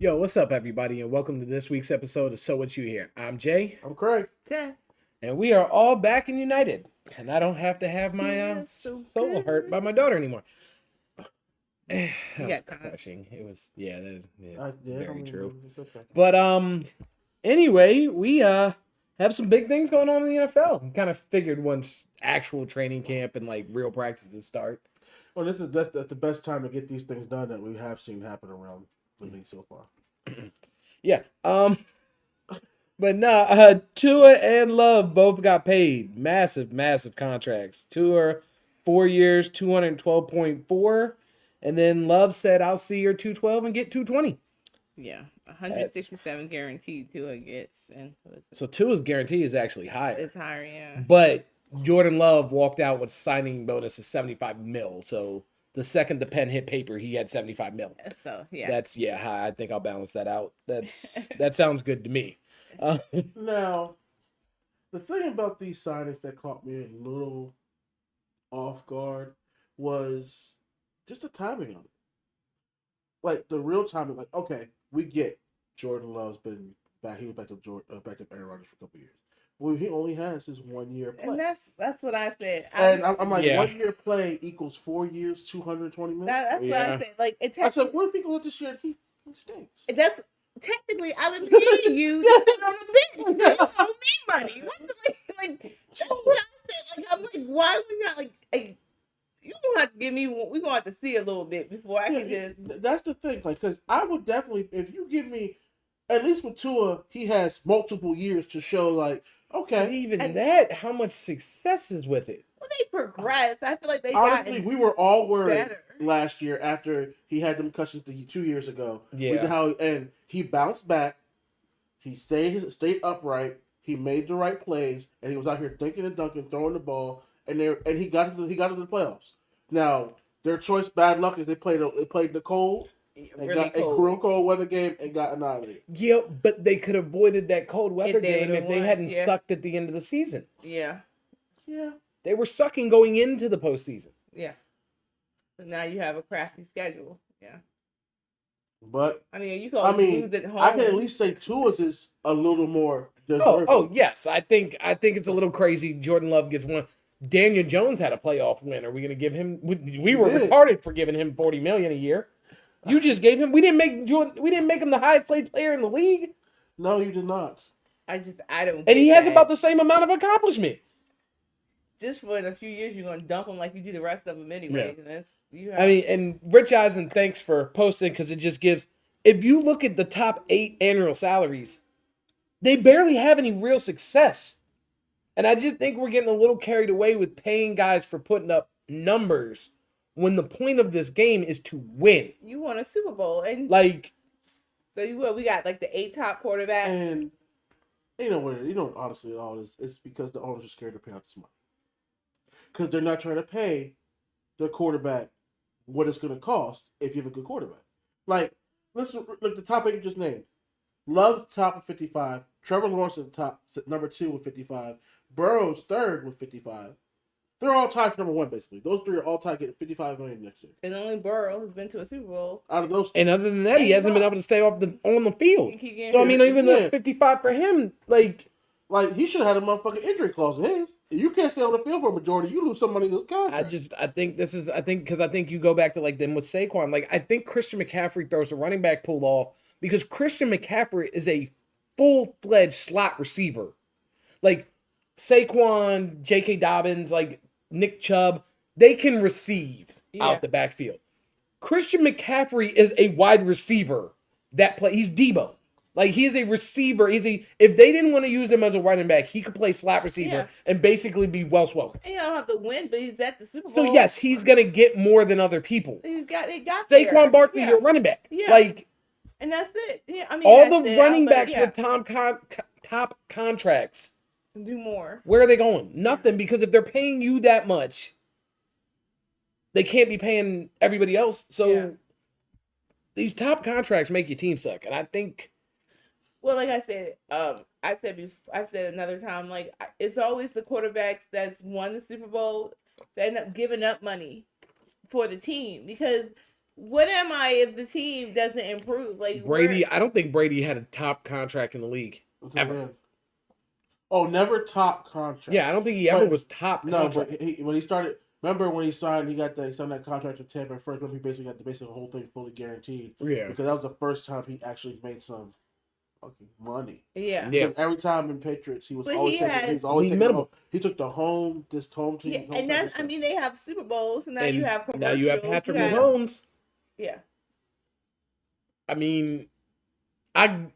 Yo, what's up, everybody, and welcome to this week's episode of So What You Hear. I'm Jay, I'm Craig. Yeah. and we are all back and united. And I don't have to have my Feels so soul hurt by good. my daughter anymore. You That was got caught. crushing. It was, yeah, that is I very true. it's okay. But anyway, we have some big things going on in the NFL. Kind of figured once actual training camp and like real practices start. Well, that's the best time to get these things done that we have seen happen around the league so far. Yeah. But no, Tua and Love both got paid massive, massive contracts. Tua, 4 years, 212.4, and then Love said, "I'll see your 212 and get 220." Yeah, 167 guaranteed to it gets, and So Tua's guarantee is actually higher, it's higher. Yeah, but Jordan Love walked out with a signing bonus of 75 mil. So the second the pen hit paper, he had 75 mil. so yeah. That's high. I think I'll balance that out. That sounds good to me. Now, the thing about these signings that caught me a little off guard was just the timing of it. Like the real timing. Like, okay, we get Jordan Love's been back. He was back to back to Aaron Rodgers for a couple years. Well, he only has his 1 year play. And that's what I said. And I'm like, Yeah. 1 year play equals 4 years, 220 million. That's what Yeah. I said. Like it. I said, what if he goes this year and he stinks? That's technically I've been paying you to put on the bench. So you owe me money. What the like? That's what I said. Like I'm like, why are we not like you gonna have to give me? We gonna have to see a little bit before I can just. That's the thing, like, because I would definitely, if you give me, at least with Tua, he has multiple years to show, like, And okay. even And- that, how much success is with it? Well, they progressed. I feel like they Honestly, got we were all worried better. last year after he had them concussions 2 years ago. Yeah. We did how, and he bounced back. He stayed upright. He made the right plays, and he was out here thinking and dunking, throwing the ball, and he got into the playoffs. Now their choice, bad luck, is they played the cold and Really got a cold. real cold weather game and got annihilated. Yeah, but they could have avoided that cold weather If they game would've if they won, hadn't yeah. sucked at the end of the season. Yeah, Yeah, They were sucking going into the postseason. yeah. So now you have a crappy schedule. Yeah. but I mean, you can I always mean, lose at home. I can at least say Tua's is a little more. Oh, deserving. yes. I think it's a little crazy. Jordan Love gets one. Daniel Jones had a playoff win. Are we going to give him? We were did. retarded for giving him $40 million a year. You just gave him. We didn't make Jordan. We didn't make him the highest paid player in the league, No, you did not. I don't. and he get has that. about the same amount of accomplishment. Just for in a few years, you're gonna dump them like you do the rest of them anyway. And that's you. Have, I mean, and Rich Eisen, thanks for posting because it just gives. If you look at the top 8 annual salaries, they barely have any real success. And I just think we're getting a little carried away with paying guys for putting up numbers when the point of this game is to win. you won a Super Bowl, and Like, so we got like the 8 top quarterbacks. And you know what? You know, honestly, all this it's because the owners are scared to pay out this money because they're not trying to pay the quarterback what it's going to cost if you have a good quarterback. Like, listen, look, the top 8 you just named. Love's top with 55. Trevor Lawrence at the top, number 2 with 55. Burrow's third with 55. They're all tied for number 1, basically. Those 3 are all tied getting $55 million next year. And only Burrow has been to a Super Bowl. Out of those, and other than that, he hasn't been able to stay on the field. You keep getting So I mean, hurt. even Yeah. the 55 for him, like, he should have had a motherfucking injury clause in his. If you can't stay on the field for a majority, you lose some money in this contract. I think because I think you go back to like them with Saquon. Like, I think Christian McCaffrey throws the running back pull off because Christian McCaffrey is a full-fledged slot receiver. Like Saquon, J.K. Dobbins, like Nick Chubb, they can receive Yeah. out the backfield. Christian McCaffrey is a wide receiver that play. He's Debo. Like, he's a receiver. If they didn't want to use him as a running back, he could play slot receiver Yeah. and basically be Wells Welker. And you don't have to win, but he's at the Super Bowl. So yes, he's gonna get more than other people. He got Saquon there. Barkley, Yeah. your running back. Yeah. Like, And that's it. Yeah, I mean, all that's the it. running But, backs yeah, with top contracts, do more. where are they going? Nothing, because if they're paying you that much, they can't be paying everybody else. So Yeah. these top contracts make your team suck, and I think Well, like I said, I've said another time, like it's always the quarterbacks that's won the Super Bowl that end up giving up money for the team because what am I if the team doesn't improve? Like Brady, we're- I don't think Brady had a top contract in the league. Until Ever. then. Oh, never top contract. Yeah, I don't think he ever But- was top No, contract. but when he started, remember when he signed that contract with Tampa first, when he basically got the whole thing fully guaranteed. Yeah. Because that was the first time he actually made some fucking money. yeah. Yeah. Because every time in Patriots, he was But always he taking. had- He was always He's taking. minimal. He took the home team. Yeah, home and that's stuff. I mean they have Super Bowls, so now And you have commercials. now you have Patrick you have- Mahomes. Yeah. I mean,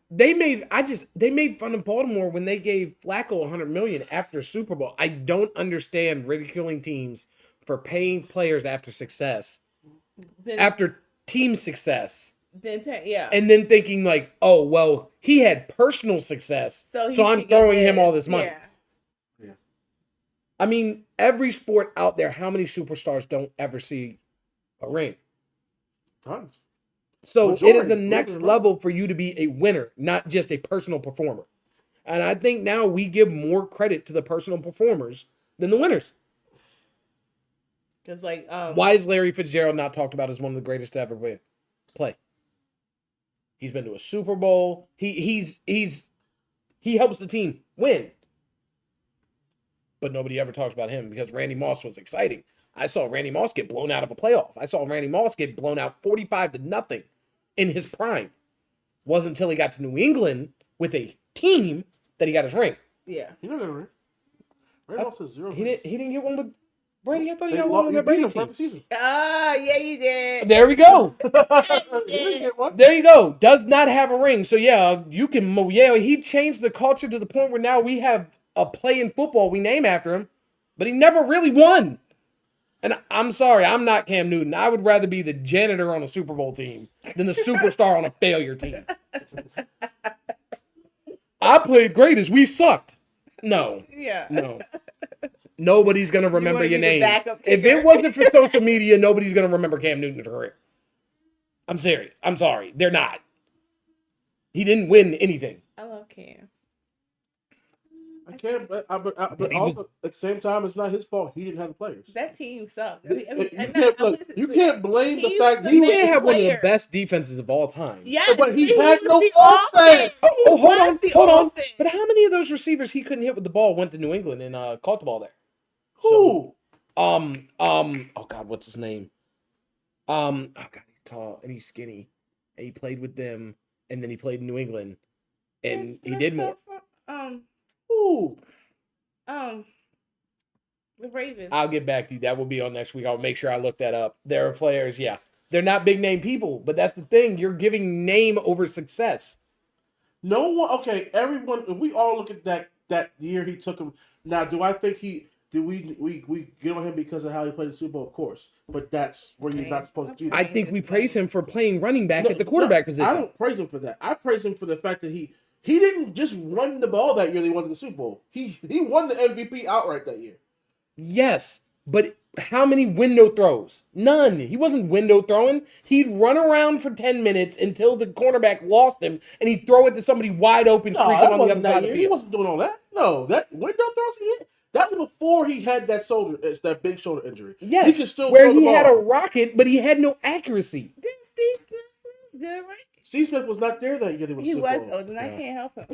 they made fun of Baltimore when they gave Flacco $100 million after Super Bowl. I don't understand ridiculing teams for paying players after success, Then, after team success, yeah. and then thinking like, oh well, he had personal success, so he so I'm should get throwing him this. all this money. Yeah. I mean, every sport out there, how many superstars don't ever see a ring? Tons. So Majority, it is a believe next it or not. level for you to be a winner, not just a personal performer. And I think now we give more credit to the personal performers than the winners. Because like Why is Larry Fitzgerald not talked about as one of the greatest to ever play? He's been to a Super Bowl. He helps the team win. But nobody ever talks about him because Randy Moss was exciting. I saw Randy Moss get blown out of a playoff. I saw Randy Moss get blown out 45-0 in his prime. Wasn't until he got to New England with a team that he got his ring. yeah. He never got a ring. Randy Moss has 0 He rings. didn't get one with Brady. I thought he They got lo- one with he that beat Brady him team. perfect season. Ah, yeah, you did. There we go. He didn't get one. There you go. Does not have a ring. So yeah, you can. Yeah, he changed the culture to the point where now we have a play in football we name after him, but he never really won. And I'm sorry, I'm not Cam Newton. I would rather be the janitor on a Super Bowl team than the superstar on a failure team. I played great as we sucked. No, Yeah. no. Nobody's gonna remember wanna your be the name. backup If kicker? it wasn't for social media, nobody's gonna remember Cam Newton's career. I'm serious. I'm sorry. They're not. He didn't win anything. I love Cam. I can't, but But he was- also at the same time, it's not his fault. He didn't have the players. That team sucked. You and can't, that- look, you can't blame the he fact was He the may best have one of the player. best defenses of all time. Yeah, But he was had no the offense. Oh, hold on, the hold on. offense. But how many of those receivers he couldn't hit with the ball went to New England and caught the ball there? Who? Oh God, what's his name? Oh God, he's tall and he's skinny, and he played with them, and then he played in New England, and he did more. Who? The Ravens. I'll get back to you. That will be on next week. I'll make sure I look that up. There are players, yeah, they're not big name people, but that's the thing. You're giving name over success. No one. Okay, everyone. If we all look at that year he took him. Now, do I think we get on him because of how he played the Super Bowl? Of course, but that's where you're not supposed to do that. I think we praise him for playing running back No, at the quarterback no, position. I don't praise him for that. I praise him for the fact that he didn't just run the ball that year. They won the Super Bowl. He won the MVP outright that year. Yes, but how many window throws? None. He wasn't window throwing. He'd run around for 10 minutes until the cornerback lost him, and he'd throw it to somebody wide open, No, streaking that on the other wasn't side that of the year. He field. wasn't doing all that. No, that window throws he hit. That was before he had that big shoulder injury. Yes, he could still where throw the he had a ball. rocket, but he had no accuracy. Didn't Steve Smith was good, right? Steve Smith was not there that year. They won the He Super was. Bowl. Oh, then I Yeah. can't help him.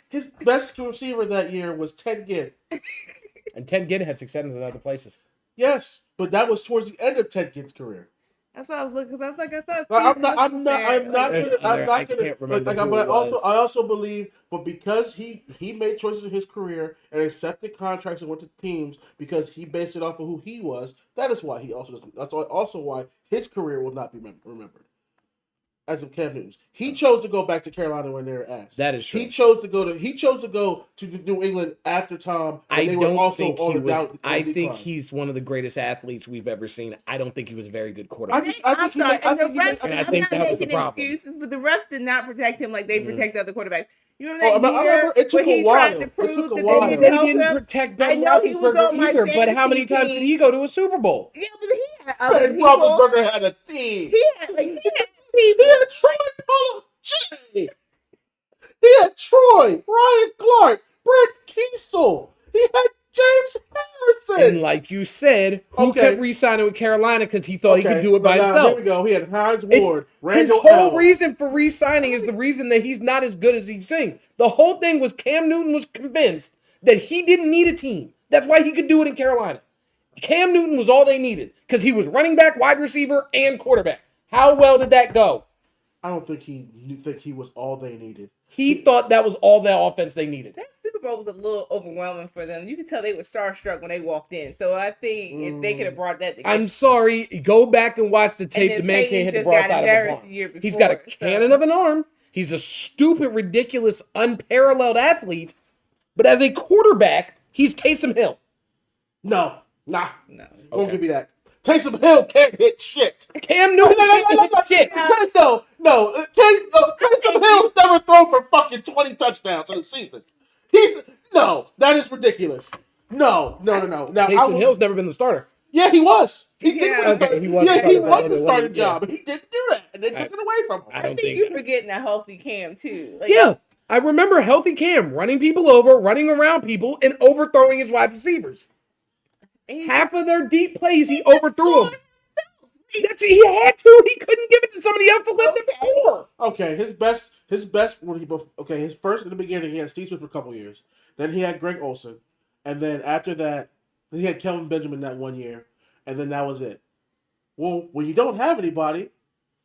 His best receiver that year was Ted Ginn. And Ted Ginn had success in other places. Yes, but that was towards the end of Ted Ginn's career. That's what I was looking. I was like, I thought. I'm Steve not. Smith I'm was not. there. I'm not Like, gonna. I'm I not gonna. can't remember Like, who but it was. I also believe, but because he made choices in his career and accepted contracts and went to teams because he based it off of who he was. That is why he also doesn't. That's also why his career will not be remembered. As of Cam Newton's, he chose to go back to Carolina when they were asked. That is true. He chose to go to New England after Tom. And I they were don't also think on he the was. down- I on the think decline. he's one of the greatest athletes we've ever seen. I don't think he was a very good I quarterback. just. I'm he sorry. made- I And the think he made- refs, And I I'm think not that was the making problem. excuses, but the refs did not protect him like they Mhm. protect other quarterbacks. You remember Oh, that I year remember it took where he a while. tried to It prove took a that while. they They didn't help didn't him? protect I Ben know he was on Roethlisberger my either, but how many fantasy times did team. he go to a Super Bowl? Yeah, but he had other Ben people. Roethlisberger had a team. He had He had Troy Polamalu. He had Troy, Ryan Clark, Brett Kiesel. He had James Harrison. And like you said, who Okay. kept re-signing with Carolina because he thought he could do it by now, himself. Here we go. He had Hines Ward, His Randall whole L. reason for re-signing is the reason that he's not as good as he's saying. The whole thing was Cam Newton was convinced that he didn't need a team. That's why he could do it in Carolina. Cam Newton was all they needed because he was running back, wide receiver, and quarterback. How well did that go? I don't think he was all they needed. He thought that was all the offense they needed. That Super Bowl was a little overwhelming for them. You could tell they were starstruck when they walked in. So I think if they could have brought that together. I'm sorry. Go back and watch the tape. then The man Peyton can't hit the just broadside got of a embarrassed barn. the year He's got a before, so- cannon of an arm. He's a stupid, ridiculous, unparalleled athlete. But as a quarterback, he's Taysom Hill. No. No. Don't give me that. Taysom Hill can't hit shit. Cam Newton can't hit shit. No. Taysom Hill's never thrown for fucking 20 touchdowns in a season. That is ridiculous. No. Now, Taysom Hill's never been the starter. Yeah, he was. He did. Yeah. Okay, he was. Yeah, he was the the starter, starting yeah. job, and he didn't do that, and they took it away from him. I I don't think think. you're forgetting a healthy Cam too. Like, Yeah, I remember healthy Cam running people over, running around people, and overthrowing his wide receivers. and Half of their deep plays, he overthrew them. He had to. He couldn't give it to somebody else to let them score. Okay, his first in the beginning he had Steve Smith for a couple years. Then he had Greg Olson, and then after that, he had Kelvin Benjamin that 1 year, and then that was it. Well, when you don't have anybody,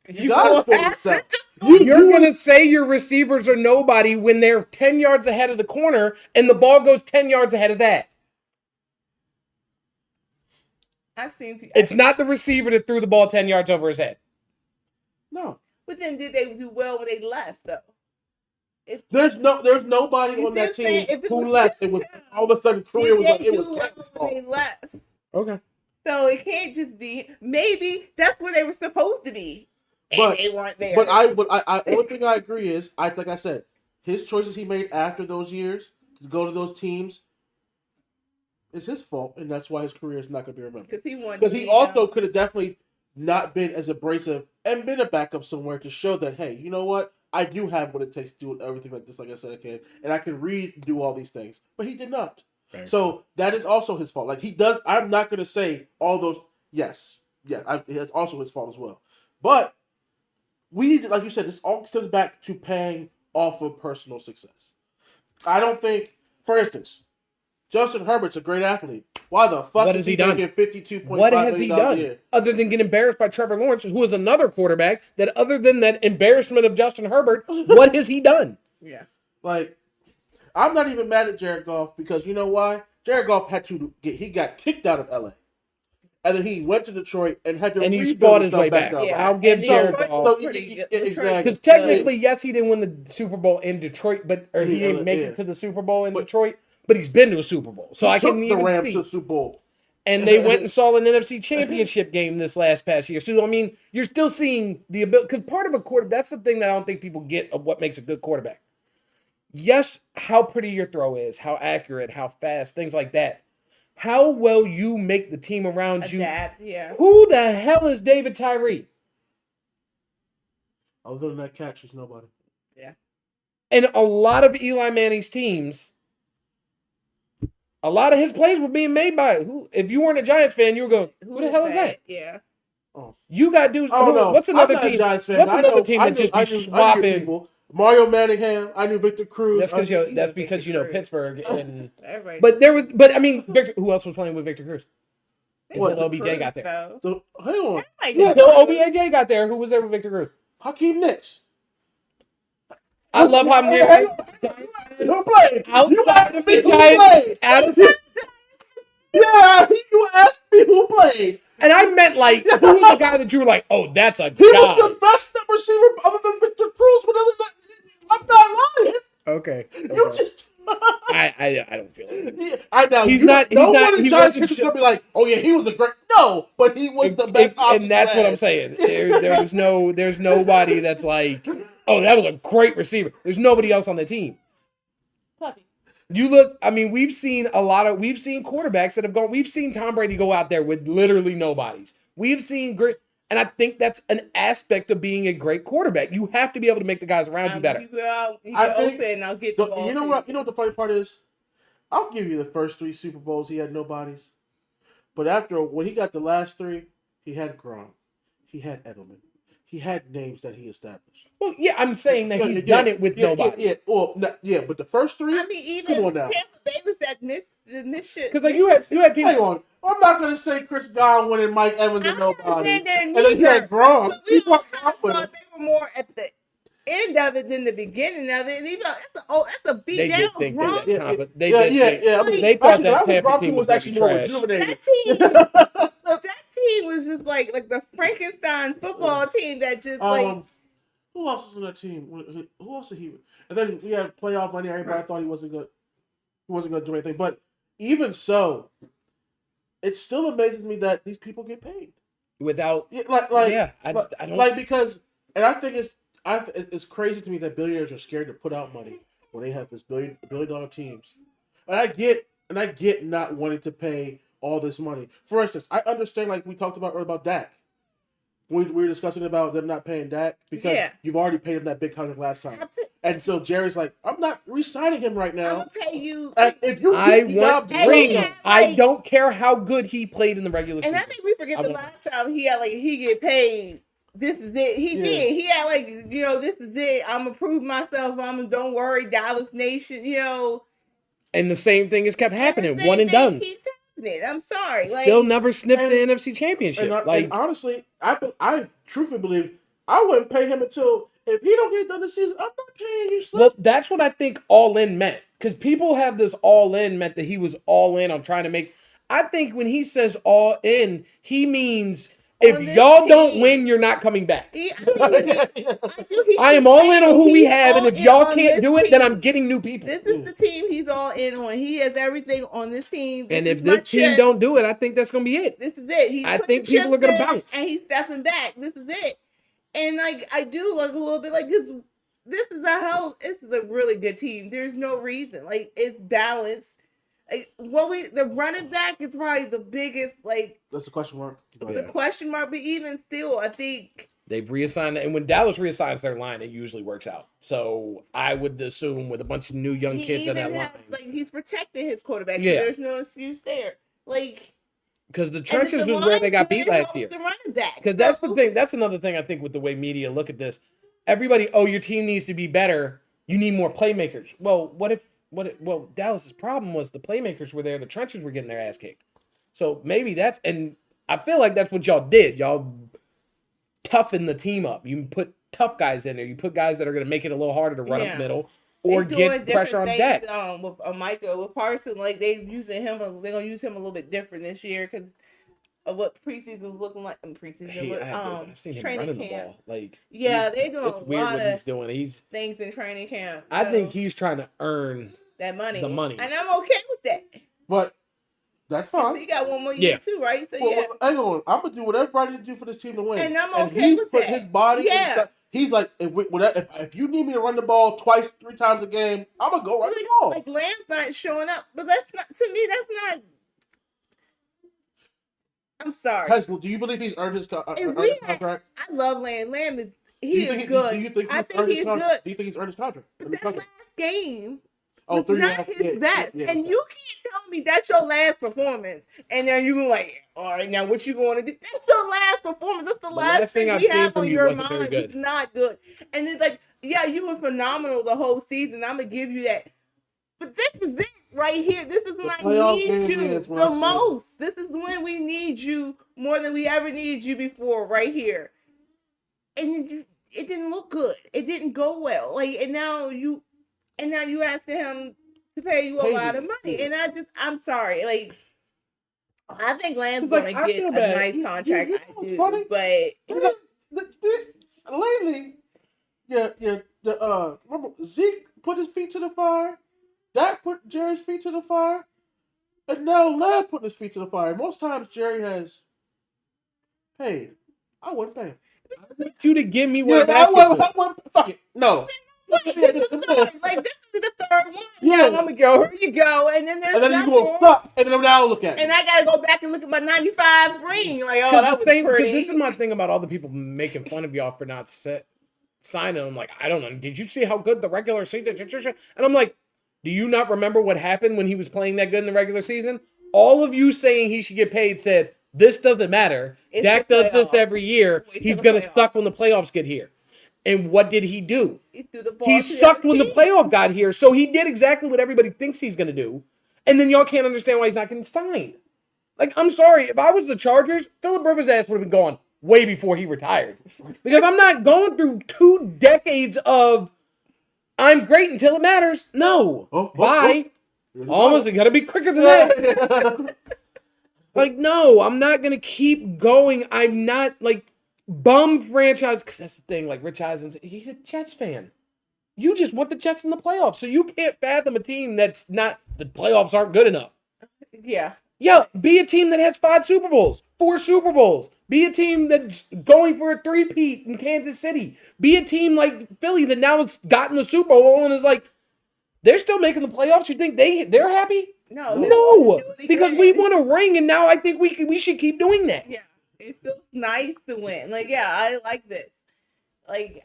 you gotta support yourself. You're going to say your receivers are nobody when they're 10 yards ahead of the corner and the ball goes 10 yards ahead of that. I've seen people. It's not the receiver that threw the ball 10 yards over his head. No, But then did they do well when they left though? there's nobody You on that see what I'm saying? team If it who was left. just It was them, all of a sudden career was Did like they it was do well Kevin's when they fault. left? Okay. So it can't just be. Maybe that's where they were supposed to be, and But- they weren't there. But I only thing I agree is like I said, his choices he made after those years to go to those teams is his fault, and that's why his career is not going to be remembered. because he wanted. Because to he be, also could have definitely not been as abrasive and been a backup somewhere to show that, hey, you know what? I do have what it takes to do everything like this, like I said I can, and I can do all these things. But he did not. Right. So that is also his fault. Like he does, I'm not going to say all those. Yes, it's also his fault as well. But we need to, like you said, this all stems back to paying off of personal success. I don't think, for instance, Justin Herbert's a great athlete. Why the fuck What is has he he done? making $52.5 What has he million a done year? other than get embarrassed by Trevor Lawrence, who is another quarterback that other than that embarrassment of Justin Herbert, what has he done? Yeah. Like, I'm not even mad at Jared Goff because you know why? Jared Goff he got kicked out of LA. And then he went to Detroit and had to And he's rebuild fought his himself way back. up. I'll give And Jared Detroit Goff. was So, pretty good. exactly. Because technically, yes, he didn't win the Super Bowl in Detroit, but he Yeah, didn't make yeah. it to the Super Bowl in But- Detroit. But he's been to a Super Bowl, so I Took can the even Rams see. to the Super Bowl. And they went and saw an NFC Championship game this past year. So I mean, you're still seeing the ability. Because part of a quarterback, that's the thing that I don't think people get of what makes a good quarterback. Yes, how pretty your throw is, how accurate, how fast, things like that. How well you make the team around you. Adapt. Yeah. Who the hell is David Tyree? Other than that catch, there's nobody. And a lot of Eli Manning's teams, a lot of his plays were being made by who? If you weren't a Giants fan, you were going, "Who the hell is that?" Yeah. You got dudes. Oh no! What's another I'm not a team? Giants fan, What's but I another know- team I that knew- just I be knew swapping? people. Mario Manningham. I knew Victor Cruz. That's because I- that's because Victor Cruz. Pittsburgh and. Everybody. But I mean, Victor. Who else was playing with Victor Cruz? What? Until OBJ got there. Though. So, hang on. Yeah, until OBJ got there. Who was there with Victor Cruz? Hakeem Nicks. I love how Hey, near who played? You outside asked of me the who Giants. played. Outside, Yeah, you asked me who played. and I meant like who was the guy that you were like, oh, that's a He was guy. the best receiver other than Victor Cruz. But I'm not lying. Okay. You just. I don't feel it. I know He's you- not- No he's not- one in he Giants wasn't history is gonna be like, "Oh yeah, he was a great." No, but he was the best option. and that's to what have. I'm saying. There's nobody that's like, oh, that was a great receiver. There's nobody else on the team. Puppy. You look, I mean, we've seen quarterbacks that have gone, we've seen Tom Brady go out there with literally nobodies. We've seen great, and I think that's an aspect of being a great quarterback. You have to be able to make the guys around you better. You go out, you I get think open, I'll get the ball. You know to what? You know what the funny part is? I'll give you the first 3 Super Bowls he had nobodies, but after when he got the last 3, he had Gronk, he had Edelman, he had names that he established. Well, yeah, I'm saying that he's done it with nobody. Yeah. Well, but the first 3. I mean, even Come on now. Tampa Bay was that this shit. Because like you had people. Hang on. I'm not gonna say Chris Godwin and Mike Evans and nobody. And then he had Gronk. We He all fucked kind of up with him. thought they were more at the end of it than the beginning of it. And even it's a beat They down. did think Gronk. they got Tampa. They Yeah. did. I mean, They thought actually, that Tampa Gronk team was was actually more trash. rejuvenated. That team was just like the Frankenstein football team that just like. Who else was on that team? Who else did he? And then we had playoff money. Everybody thought he wasn't good. He wasn't going to do anything. But even so, it still amazes me that these people get paid. Without, I don't like because, and I think it's crazy to me that billionaires are scared to put out money when they have this billion dollar teams. And I get not wanting to pay all this money. For instance, I understand like we talked about earlier about Dak. We were discussing about them not paying Dak because you've already paid him that big contract last time. And so Jerry's like, I'm not re-signing him right now. I'm gonna pay you. If you I want rings. Yeah, I don't care how good he played in the regular season. And I think we forget the last time he had he get paid. This is it. He did. He had this is it. I'm gonna prove myself. Don't worry, Dallas Nation. And the same thing has kept happening. One and done. I'm sorry. Still never sniffed the NFC Championship. And honestly, I truthfully believe I wouldn't pay him until if he don't get done this season. I'm not paying you. Well, that's what I think all in meant. Because people have this all in meant that he was all in on trying to make. I think when he says all in, he means if y'all don't win, you're not coming back. I am all in on who we have, and if y'all can't do it, then I'm getting new people. This is the team he's all in on. He has everything on this team. And if this team don't do it, I think that's going to be it. This is it. I think people are going to bounce. And he's stepping back. This is it. And I do look a little bit like this. This is a really good team. There's no reason. It's balanced. The running back is probably the biggest, that's a question mark. The question mark, but even still, I think they've reassigned, and when Dallas reassigns their line, it usually works out. So I would assume with a bunch of new young kids on that line, he's protecting his quarterback. Yeah, so there's no excuse there. Because the trenches was where they got beat last year. The running back. Because that's the thing. That's another thing I think with the way media look at this. Everybody, your team needs to be better. You need more playmakers. Well, Well, Dallas's problem was the playmakers were there. The trenches were getting their ass kicked. So maybe and I feel like that's what y'all did. Y'all toughen the team up. You put tough guys in there. You put guys that are going to make it a little harder to run up middle or get pressure on Dak. With Michael, with Parson, they're using him. They're going to use him a little bit different this year because of what preseason was looking like in preseason. I've seen him running the ball. They're doing a lot of he's doing. Things in training camp. So I think he's trying to earn that money. The money. And I'm okay with that. But that's fine. He got one more year too, right? So hang on. I'm gonna do whatever I need to do for this team to win. And I'm okay with that. His body. Yeah. He's like, if you need me to run the ball 2-3 times a game, I'm gonna go run the ball. Lamb's not showing up, but that's not, to me, that's not. I'm sorry. Tesla, do you believe he's earned his contract? I love Lamb. Lamb is good. Do you think I think he's good. Do you think he's earned his contract? But that last game was not his best. And you can't tell me that's your last performance. And then you're all right, now what you going to do? That's your last performance. That's the last thing we have on your mind. It's not good. And it's you were phenomenal the whole season. I'm going to give you that. But this is it right here. This is when I need you the most. This is when we need you more than we ever needed you before right here. And it didn't look good. It didn't go well. And now you asking him to pay you a lot of money. And I'm sorry. I think Lamb's going to get a nice contract. I do. But lately, remember Zeke put his feet to the fire. Dak put Jerry's feet to the fire, and now Lamb putting his feet to the fire. Most times Jerry has paid. I wouldn't pay him. I want you to give me what I wouldn't. Fuck it. No. This is the third one. Yeah, I'm gonna go. Here you go. And then you go stop. And then I'll look at it. And I gotta go back and look at my 95 ring. That's pretty. Because this is my thing about all the people making fun of y'all for not signing. I'm I don't know. Did you see how good the regular season? And I'm Do you not remember what happened when he was playing that good in the regular season? All of you saying he should get paid said, this doesn't matter. It's Dak the does this playoffs. every year. Wait till He's the going to playoffs. suck when the playoffs get here. And what did he do? He threw the ball. He to the sucked other when the team. playoff got here. So he did exactly what everybody thinks he's going to do. And then y'all can't understand why he's not getting signed. Like, I'm sorry. If I was the Chargers, Phillip Rivers' ass would have been gone way before he retired. Because I'm not going through 2 decades of I'm great until it matters. No. Bye. Almost got to be quicker than that. Like, no, I'm not going to keep going. I'm not, like, bum franchise. Because that's the thing. Like, Rich Eisen, he's a Jets fan. You just want the Jets in the playoffs. So you can't fathom a team that's not, the playoffs aren't good enough. Yeah. Yeah, be a team that has 5 Super Bowls, 4 Super Bowls. Be a team that's going for a 3-peat in Kansas City. Be a team like Philly that now has gotten the Super Bowl and is like, they're still making the playoffs. You think they're happy? No. No, they because can't. we won a ring, and now I think we should keep doing that. Yeah. It feels nice to win. Like, yeah, I like this. Like,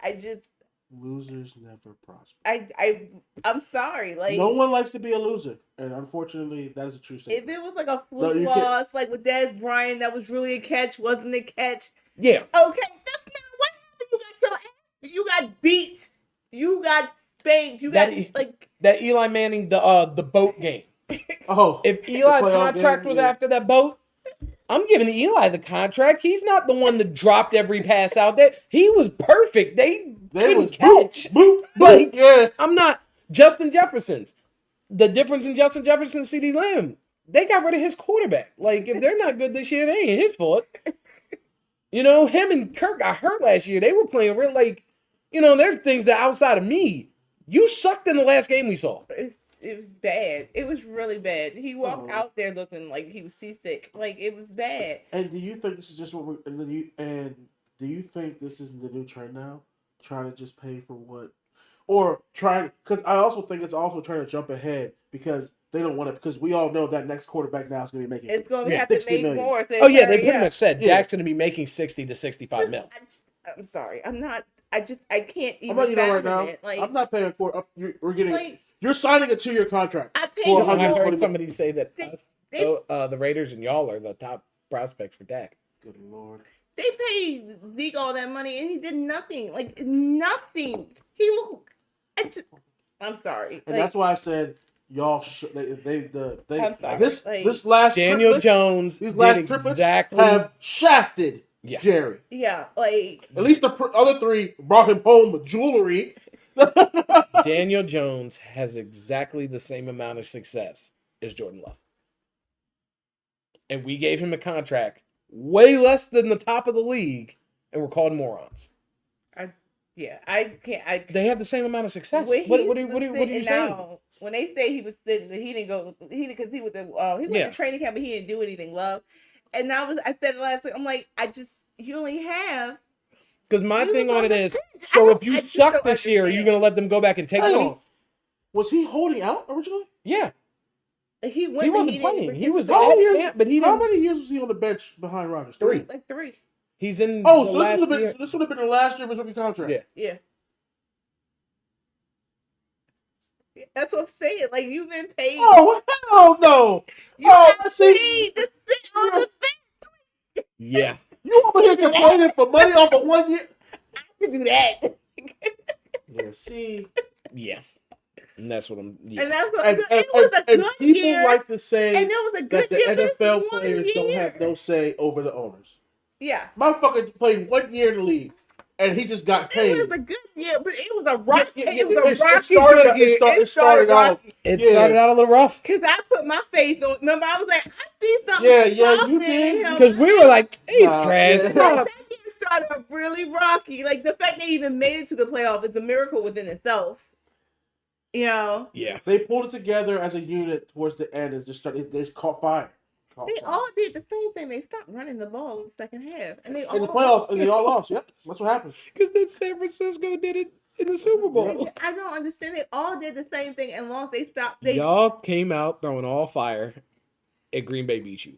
Losers never prosper. I'm sorry. Like, No one likes to be a loser, and unfortunately, that is a true if statement. it was like a No, fluke you can't- loss, like with Dez Bryant, that was really a catch, wasn't a catch. Yeah, Okay, that's not what happened. You got beat. You got spanked. You got That- like. that Eli Manning, the boat game. Oh, If Eli's playoff contract game, was yeah. after that boat, I'm giving Eli the contract. He's not the one that dropped every pass out there. He was perfect. They couldn't was catch. boop, But yeah. I'm not. Justin Jefferson's. The difference in Justin Jefferson and CeeDee Lamb, they got rid of his quarterback. Like, if they're not good this year, they ain't his fault. You know, him and Kirk got hurt last year. They were playing real, like, you know, there's things that outside of me. You sucked in the last game we saw. It was bad. It was really bad. He walked Oh. out there looking like he was seasick. Like, it was bad. And do you think this is just what we're and do you think this is the new trend now? Trying to just pay for what, or trying, because I also think it's also trying to jump ahead because they don't want to, because we all know that next quarterback now is going to be making It's going to Yeah, have to 60 make million. more. So Oh, yeah, they hurry pretty up. much said Yeah. Dak's going to be making 60 to 65 mil. I'm sorry. I'm not. I can't I'm even letting you know right fathom now. it. Like, I'm not paying for. We're getting. like You're signing a 2-year contract. I paid For You know, I 120 heard somebody say that They- us, they- the Raiders and y'all are the top prospects for Dak. Good lord. They paid Zeke all that money and he did nothing. Like, nothing. He looked. I'm sorry. And Like, that's why I said y'all. They I'm sorry. this Like, this last Daniel triplets, Jones these last did triplets exactly. have shafted Yeah. Jerry. yeah, like At least the other 3 brought him home jewelry. Daniel Jones has exactly the same amount of success as Jordan Love. And we gave him a contract way less than the top of the league, and we're called morons. yeah, I can't. They have the same amount of success. When What he are was you sitting saying? down, when they say he was sitting, he didn't go. He because he was the he went Yeah. to training camp, but he didn't do anything. Love, and I said it last week. I'm like, you only have. Because my You thing was on on it the is, bench. I so don't- if you I just suck don't this year, are you understand. going to let them go back and take Hang money? on. Was he holding out originally? Yeah. He went. He but wasn't didn't playing. He was participate. at years- camp, but he How didn't. many years was he on the bench behind Rodgers? 3. Like 3. He's in Oh, the so last year. this would have been the last year of his rookie contract. Yeah. Yeah. That's what I'm saying. Like, you've been paid. Oh hell no! You oh, got see- paid to sit on the bench. Yeah. You over here complaining for money off of 1 year? I can do that. Yeah, see, Yeah. And that's what I'm. Yeah. And that's what and, it was a and good people year. like to say And it was a good that the year. but it's NFL 1 players don't year. have no say over the owners. Yeah. Motherfucker played 1 year in the league, and he just got paid. It was a good year, but it was a rock. Yeah, It was a it rocky started good out- year. it started out- rocky. It Yeah. started out a little rough. Cause I put my faith on. Remember, I was like, I see something. Yeah, you something did. in him. Because we were like, he's Nah, trash. yeah. Like, Nah. that year started off really rocky. Like, the fact they even made it to the playoff is a miracle within itself. You know, Yeah. They pulled it together as a unit towards the end and just started. They just caught fire. Caught they fire. all did the same thing. They stopped running the ball in the second half, and they all in the playoffs, and they all lost. Yep, that's what happened. Because then San Francisco did it in the Super Bowl. I don't understand. They all did the same thing and lost. They stopped. They Y'all came out throwing all fire, and Green Bay beat you.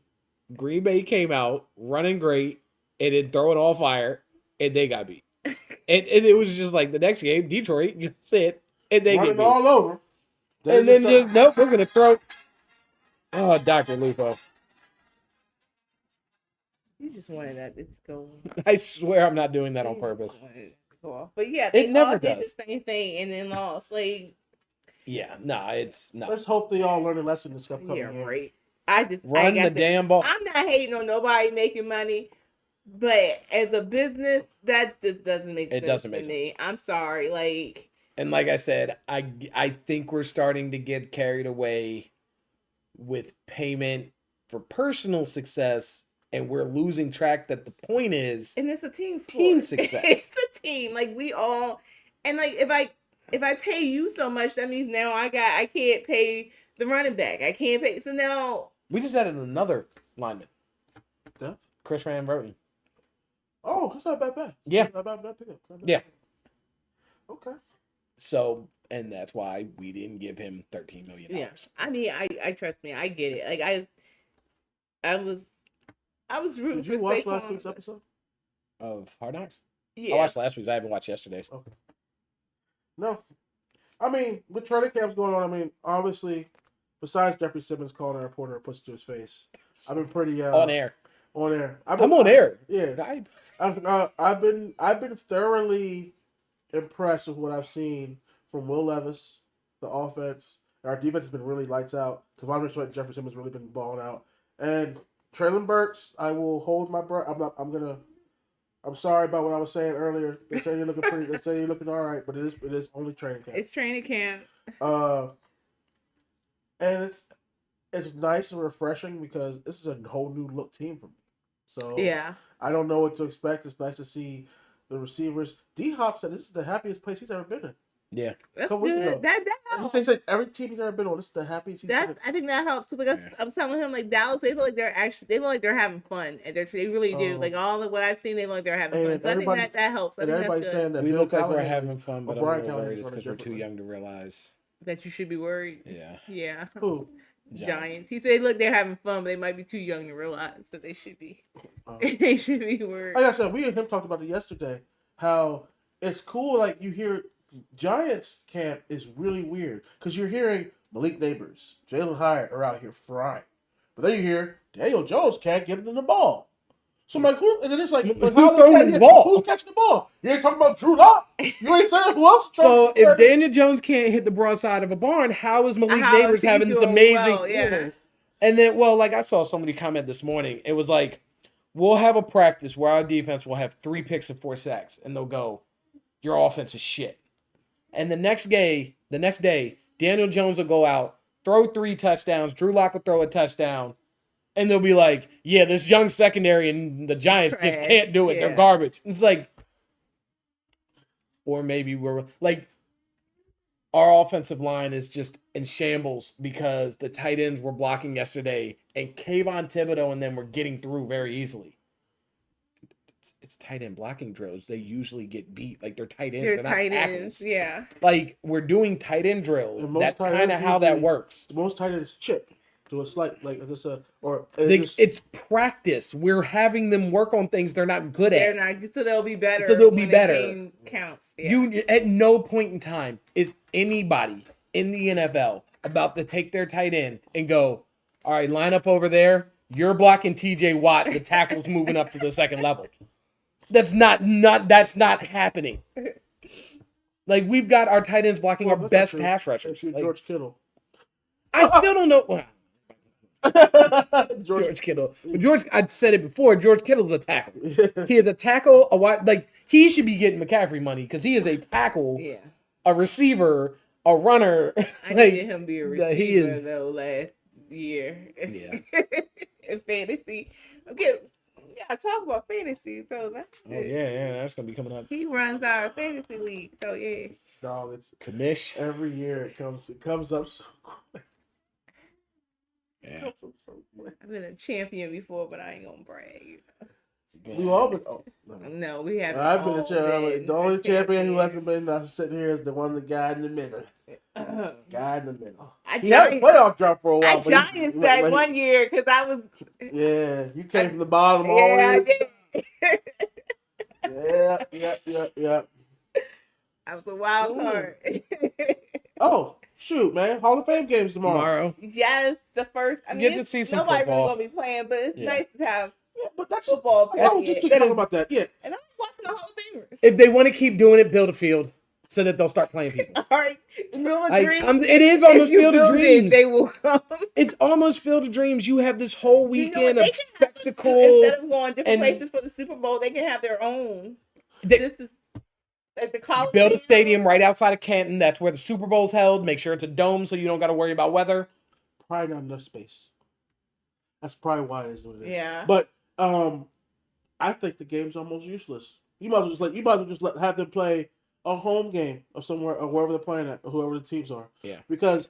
Green Bay came out running great, and then throwing all fire, and they got beat. and it was just like the next game, Detroit just said, and they get Running beat. all over. And then just nope, we're gonna throw. Oh, Dr. Lupo. You just wanted that to go. I swear I'm not doing that on You just purpose. wanted it to go off. But yeah, It they never all did does. the same thing and then lost. Like, Yeah, no, it's not. Let's hope they all learn a lesson this upcoming yeah, year. right. Run the damn ball. I'm not hating on nobody making money, but as a business, that just doesn't make It sense doesn't to make me. I'm sorry. Like, And like I said, I think we're starting to get carried away with payment for personal success, and we're losing track that the point is and it's a team sport. Team success. It's a team. Like, we all, and like if I pay you so much, that means now I can't pay the running back. I can't pay. So now we just added another lineman, Yeah. Chris Van Roten. Oh, that's not a bad bet. Yeah. Not bad pickup. Not bad Yeah. pickup. Okay. So, and that's why we didn't give him $13 million. yeah. I mean, I trust me. I get it. Like I was rooting Did for you watch Saquon, last week's but- episode? Of Hard Knocks? Yeah. I watched last week's. I haven't watched yesterday's. Okay. No. I mean, with training camps going on, I mean, obviously, besides Jeffrey Simmons calling a reporter and puts it to his face, I've been pretty On air. On air. I'm on air. Yeah. I've been thoroughly impressed with what I've seen from Will Levis, the offense. Our defense has been really lights out. Tavon Sweat and Jeffrey Simmons really been balling out. And Traylon Burks, I will hold my breath. I'm sorry about what I was saying earlier. They say you're looking pretty. They say you're looking all right, but it is only training camp. It's training camp. And it's nice and refreshing because this is a whole new look team for me. So Yeah. I don't know what to expect. It's nice to see the receivers. D Hop said this is the happiest place he's ever been in. Yeah. That's Couple weeks ago. good. That He helps. said every team he's ever been on, this is the happiest he's been in. I think that helps. Cause like I'm telling him, like Dallas, they feel like they feel like they're having fun, and they really do. Like all of what I've seen, they look like they're having And fun. So I think that helps. I And think that's everybody's good. saying that We Bill look like we're Callahan having fun, but I'm a Brian little Callahan's worried running because we're too differently. young to realize. That you should be worried. Yeah. Yeah. Who? Giants. He said, look, they're having fun, but they might be too young to realize that they should be. They should be worried. Like I said, we and him talked about it yesterday. How it's cool. Like you hear Giants camp is really weird because you're hearing Malik Neighbors, Jalen Hyatt are out here frying, but then you hear Daniel Jones can't give them the ball. So I'm like, who? And then it's like, Who's how they throwing can't the get- ball? Who's catching the ball? You ain't talking about Drew Lock. You ain't saying who else. is So throwing- if Daniel Jones can't hit the broadside of a barn, how is Malik How Neighbors is he having this doing amazing? well? Yeah. And then, well, like I saw somebody comment this morning. It was like, we'll have a practice where our defense will have 3 picks and 4 sacks, and they'll go, "Your offense is shit." And the next day, Daniel Jones will go out, throw 3 touchdowns. Drew Lock will throw a touchdown, and they'll be like, "Yeah, this young secondary and the Giants just Trash. can't do it. Yeah. They're garbage." It's like, or maybe we're like, our offensive line is just in shambles because the tight ends were blocking yesterday, and Kayvon Thibodeau and them were getting through very easily. It's tight end blocking drills. They usually get beat. Like they're tight ends. They're They're tight not ends. tackles. Yeah. Like we're doing tight end drills. And most That's tight kind of ends how that usually- works. The most tight end is chip to a slight like just a or It's practice. We're having them work on things they're not good They're at. not, so they'll be better. So they'll be when the better. game counts. Yeah. You at no point in time is anybody in the NFL about to take their tight end and go, "All right, line up over there. You're blocking TJ Watt. The tackle's moving up to the second level." That's not happening. Like we've got our tight ends blocking our best pass rushers. Like, George Kittle. I still don't know. Well, George Kittle. But I said it before. George Kittle's a tackle. He is a tackle. A wide, like he should be getting McCaffrey money because he is a tackle, Yeah. a receiver, a runner. I Like, needed him to be a yeah, receiver he is- though last year. Yeah. In fantasy. Okay. Yeah, talk about fantasy. So that's Oh yeah, that's gonna be coming up. he runs our fantasy league. So yeah. Dog, it's Commish. every year it comes up so quick. Yeah. Comes up so quick. I've been a champion before, but I ain't gonna brag. We've all been. Oh, no. No, we haven't. I've been all a champion. been The only a champion who hasn't been sitting here is the one, the guy in the middle. champion. Guy in the middle. I He had a giant, playoff drop for a while. I but he- giants that but he- one year because I was. Yeah, you came from the bottom all Yeah, I the way. did. Yeah. I was a wild Ooh. card. Oh, Shoot, man, Hall of Fame games tomorrow. Yes, the first. I mean, Get to it's- see some nobody football. really gonna be playing, but it's Yeah. nice to have Yeah, but that's football. I was just period. talking about that. Yeah, And I'm watching the Hall of Famers. If they want to keep doing it, build a field so that they'll start playing people. All right, Field of Like, Dreams. it is If almost you Field of build it, Dreams. they will come. It's almost Field of Dreams. You have this whole You know weekend what? of They can have the- spectacle. instead of going different and- places for the Super Bowl, they can have their own. They- This is like the college. Build a stadium right outside of Canton. That's where the Super Bowl's held. Make sure it's a dome so you don't got to worry about weather. probably not enough space. That's probably why it is what it is. Yeah. But I think the game's almost useless. You might as well just have them play a home game of somewhere or wherever they're playing at, or whoever the teams are. Yeah. Because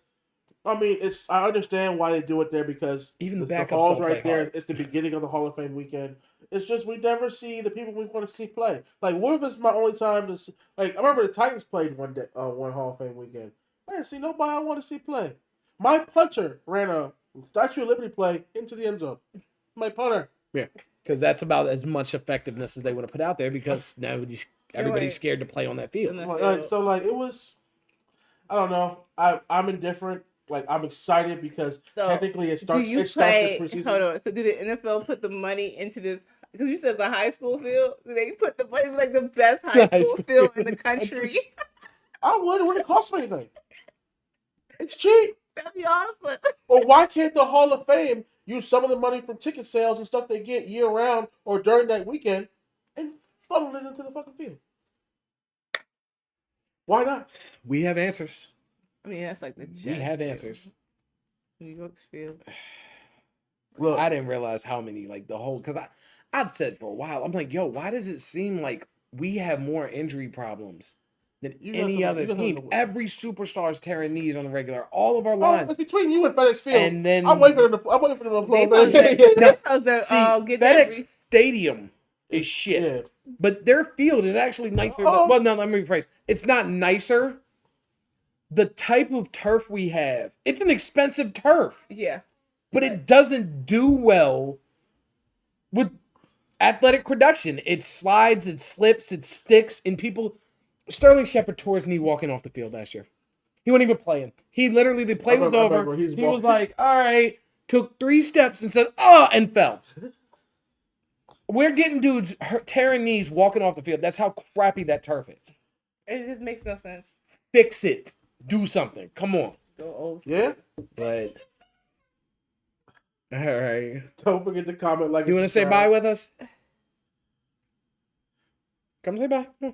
I mean, I understand why they do it there because Even the the backups hall's don't right play there. hard. It's the beginning of the Hall of Fame weekend. It's just we never see the people we want to see play. Like, what if it's my only time to see, like? I remember the Titans played one Hall of Fame weekend. I didn't see nobody I want to see play. My punter ran a Statue of Liberty play into the end zone. My punter. Yeah, because that's about as much effectiveness as they want to put out there because now everybody's scared to play on that field. Like it was. I don't know. I'm indifferent. Like I'm excited because So, technically it starts. Do you It starts play? the preseason. Hold on. So, do the NFL put the money into this? Because you said it's a high school field. Do they put the money like the best high school field in the country? I would. It wouldn't cost me anything. It's cheap. That'd be awesome. Or why can't the Hall of Fame use some of the money from ticket sales and stuff they get year round or during that weekend and funnel it into the fucking field? Why not? We have answers. I mean, that's like the We Jets have field. answers. New York's field. Look, I didn't realize how many, like the whole, because I've said for a while, I'm like, yo, why does it seem like we have more injury problems than You got any some- other you got some- team? Every superstar is tearing knees on the regular. All of our oh, lines. it's between you and FedEx Field. And then I'm waiting for them to They upload supposed that. to, No, they supposed to see, get that. FedEx Stadium is shit. Yeah. But their field is actually nicer. Oh. Well, no, let me rephrase. It's not nicer. The type of turf we have, it's an expensive turf, Yeah. but it doesn't do well with athletic production. It slides, it slips, it sticks, and people. Sterling Shepard tore his knee walking off the field last year. He wasn't even playing. He literally, the play was I over. remember, he's He was walking. like, all right, took 3 steps and said, oh, and fell. We're getting dudes tearing knees walking off the field. That's how crappy that turf is. It just makes no sense. Fix it. Do something. Come on. Go old school. Yeah. But all right. Don't forget to comment, like, You want to say bye with us? Come say bye. Come on.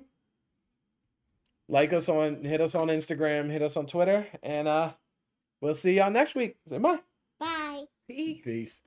Hit us on Instagram, hit us on Twitter, and we'll see y'all next week. Say bye. Bye. Peace. Peace.